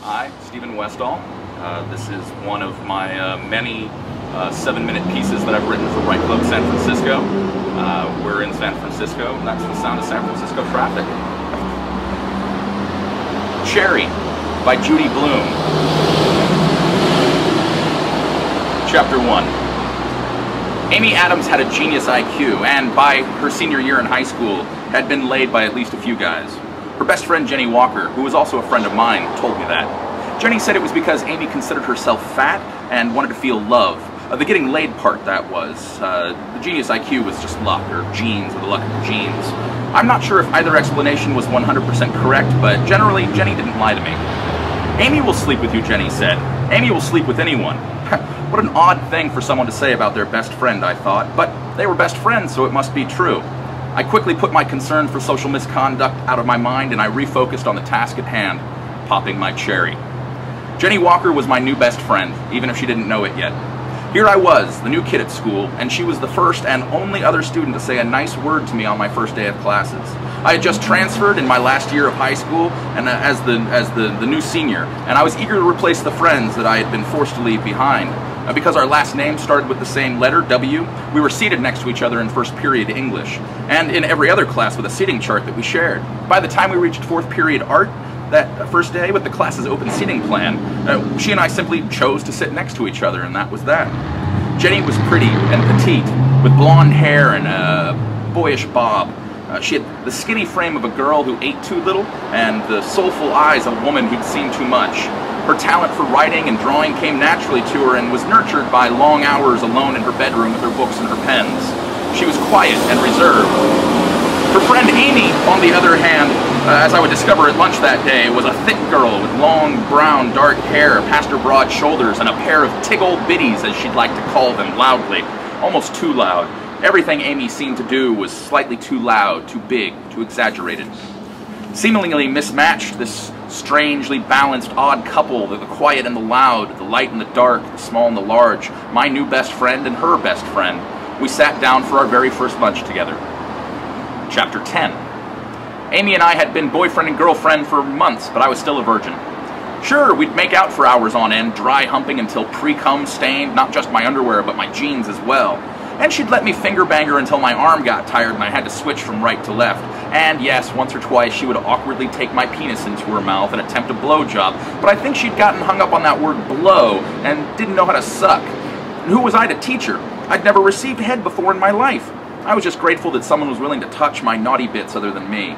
Hi, Stephen Westdahl. This is one of my many 7-minute pieces that I've written for Right Club San Francisco. We're in San Francisco, and that's the sound of San Francisco traffic. Cherry by Judy Blume. Chapter 1. Amy Adams had a genius IQ, and by her senior year in high school, had been laid by at least a few guys. Her best friend Jenny Walker, who was also a friend of mine, told me that. Jenny said it was because Amy considered herself fat and wanted to feel love. The getting laid part, that was. The genius IQ was just luck, or genes, or the luck of the genes. I'm not sure if either explanation was 100% correct, but generally, Jenny didn't lie to me. Amy will sleep with you, Jenny said. Amy will sleep with anyone. What an odd thing for someone to say about their best friend, I thought, but they were best friends, so it must be true. I quickly put my concern for social misconduct out of my mind, and I refocused on the task at hand, popping my cherry. Jenny Walker was my new best friend, even if she didn't know it yet. Here I was, the new kid at school, and she was the first and only other student to say a nice word to me on my first day of classes. I had just transferred in my last year of high school and as the new senior, and I was eager to replace the friends that I had been forced to leave behind. Because our last name started with the same letter, W, we were seated next to each other in first period English, and in every other class with a seating chart that we shared. By the time we reached fourth period art, that first day with the class's open seating plan, she and I simply chose to sit next to each other, and that was that. Jenny was pretty and petite, with blonde hair and a boyish bob. She had the skinny frame of a girl who ate too little, and the soulful eyes of a woman who'd seen too much. Her talent for writing and drawing came naturally to her and was nurtured by long hours alone in her bedroom with her books and her pens. She was quiet and reserved. Her friend Amy, on the other hand, as I would discover at lunch that day, was a thick girl with long, brown, dark hair past her broad shoulders and a pair of tig-old biddies, as she'd like to call them, loudly, almost too loud. Everything Amy seemed to do was slightly too loud, too big, too exaggerated. Seemingly mismatched, this strangely balanced, odd couple, the quiet and the loud, the light and the dark, the small and the large, my new best friend and her best friend. We sat down for our very first lunch together. Chapter 10. Amy and I had been boyfriend and girlfriend for months, but I was still a virgin. Sure, we'd make out for hours on end, dry humping until pre-cum stained not just my underwear but my jeans as well. And she'd let me finger bang her until my arm got tired and I had to switch from right to left. And yes, once or twice she would awkwardly take my penis into her mouth and attempt a blowjob, but I think she'd gotten hung up on that word blow and didn't know how to suck. And who was I to teach her? I'd never received head before in my life. I was just grateful that someone was willing to touch my naughty bits other than me.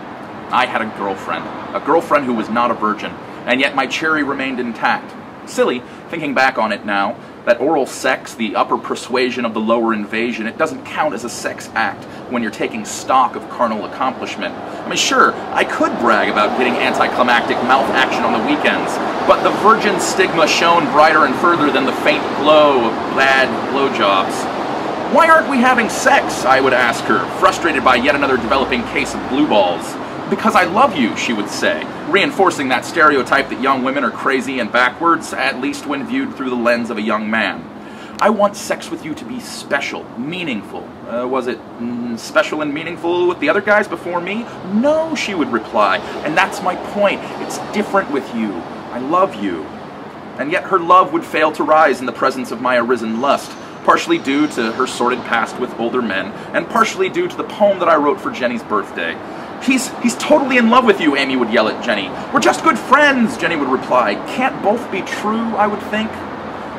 I had a girlfriend who was not a virgin, and yet my cherry remained intact. Silly, thinking back on it now, that oral sex, the upper persuasion of the lower invasion, it doesn't count as a sex act when you're taking stock of carnal accomplishment. I mean, sure, I could brag about getting anticlimactic mouth action on the weekends, but the virgin stigma shone brighter and further than the faint glow of bad blowjobs. Why aren't we having sex? I would ask her, frustrated by yet another developing case of blue balls. Because I love you, she would say, reinforcing that stereotype that young women are crazy and backwards, at least when viewed through the lens of a young man. I want sex with you to be special, meaningful. Was it special and meaningful with the other guys before me? No, she would reply, and that's my point. It's different with you. I love you. And yet her love would fail to rise in the presence of my arisen lust, partially due to her sordid past with older men, and partially due to the poem that I wrote for Jenny's birthday. He's totally in love with you, Amy would yell at Jenny. We're just good friends, Jenny would reply. Can't both be true, I would think.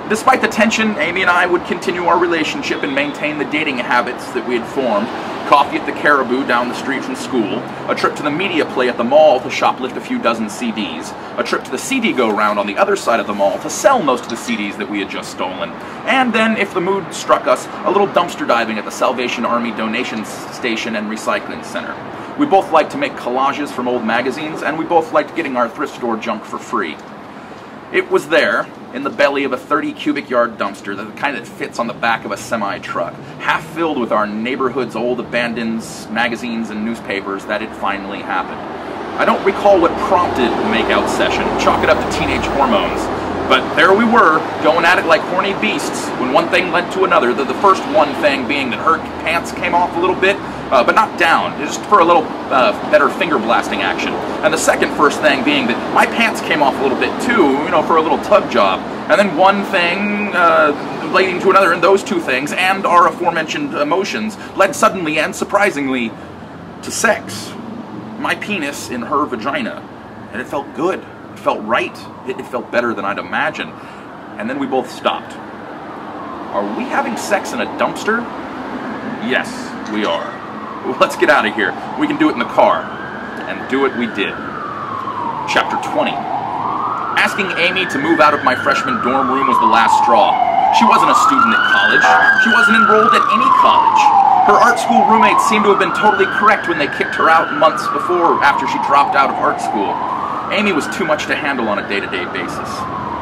Despite the tension, Amy and I would continue our relationship and maintain the dating habits that we had formed. Coffee at the Caribou down the street from school, a trip to the media play at the mall to shoplift a few dozen CDs, a trip to the CD go-round on the other side of the mall to sell most of the CDs that we had just stolen, and then, if the mood struck us, a little dumpster diving at the Salvation Army donation station and recycling center. We both liked to make collages from old magazines, and we both liked getting our thrift store junk for free. It was there, in the belly of a 30-cubic-yard dumpster, the kind that fits on the back of a semi-truck, half filled with our neighborhood's old abandoned magazines and newspapers, that it finally happened. I don't recall what prompted the make-out session, chalk it up to teenage hormones, but there we were, going at it like horny beasts, when one thing led to another, the first one thing being that her pants came off a little bit, but not down, just for a little better finger blasting action. And the second first thing being that my pants came off a little bit too, for a little tug job. And then one thing leading to another, and those two things, and our aforementioned emotions, led suddenly and surprisingly to sex. My penis in her vagina. And it felt good. It felt right. It felt better than I'd imagined. And then we both stopped. Are we having sex in a dumpster? Yes, we are. Well, let's get out of here. We can do it in the car. And do it we did. Chapter 20. Asking Amy to move out of my freshman dorm room was the last straw. She wasn't a student at college. She wasn't enrolled at any college. Her art school roommates seemed to have been totally correct when they kicked her out months before, after she dropped out of art school. Amy was too much to handle on a day-to-day basis.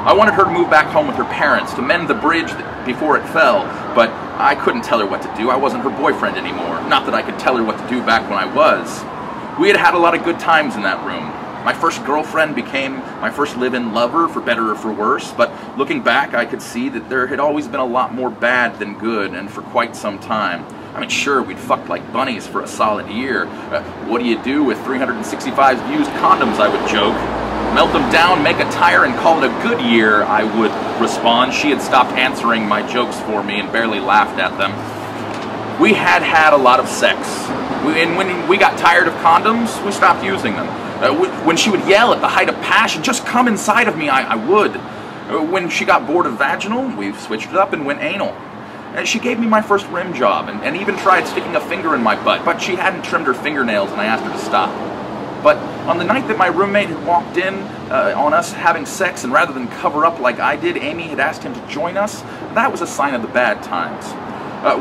I wanted her to move back home with her parents, to mend the bridge before it fell, but I couldn't tell her what to do. I wasn't her boyfriend anymore. Not that I could tell her what to do back when I was. We had had a lot of good times in that room. My first girlfriend became my first live-in lover, for better or for worse, but looking back, I could see that there had always been a lot more bad than good, and for quite some time. I mean, sure, we'd fucked like bunnies for a solid year. What do you do with 365 used condoms, I would joke. Melt them down, make a tire, and call it a good year, I would respond. She had stopped answering my jokes for me and barely laughed at them. We had had a lot of sex. And when we got tired of condoms, we stopped using them. When she would yell at the height of passion, just come inside of me, I would. When she got bored of vaginal, we switched it up and went anal. She gave me my first rim job and even tried sticking a finger in my butt, but she hadn't trimmed her fingernails and I asked her to stop. But on the night that my roommate had walked in on us having sex, and rather than cover up like I did, Amy had asked him to join us, that was a sign of the bad times.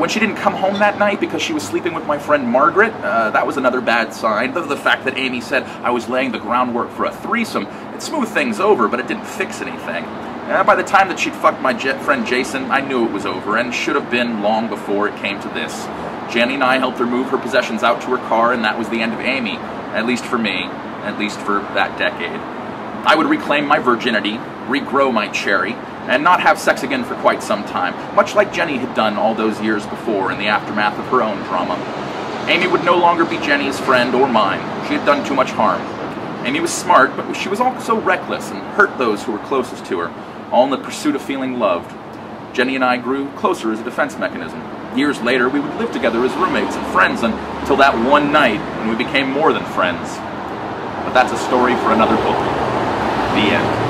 When she didn't come home that night because she was sleeping with my friend Margaret, that was another bad sign. The fact that Amy said I was laying the groundwork for a threesome, it smoothed things over, but it didn't fix anything. By the time that she'd fucked my friend Jason, I knew it was over, and should have been long before it came to this. Jenny and I helped her move her possessions out to her car, and that was the end of Amy, at least for me, at least for that decade. I would reclaim my virginity, regrow my cherry, and not have sex again for quite some time, much like Jenny had done all those years before in the aftermath of her own drama. Amy would no longer be Jenny's friend or mine. She had done too much harm. Amy was smart, but she was also reckless and hurt those who were closest to her, all in the pursuit of feeling loved. Jenny and I grew closer as a defense mechanism. Years later, we would live together as roommates and friends until that one night when we became more than friends. But that's a story for another book. The end.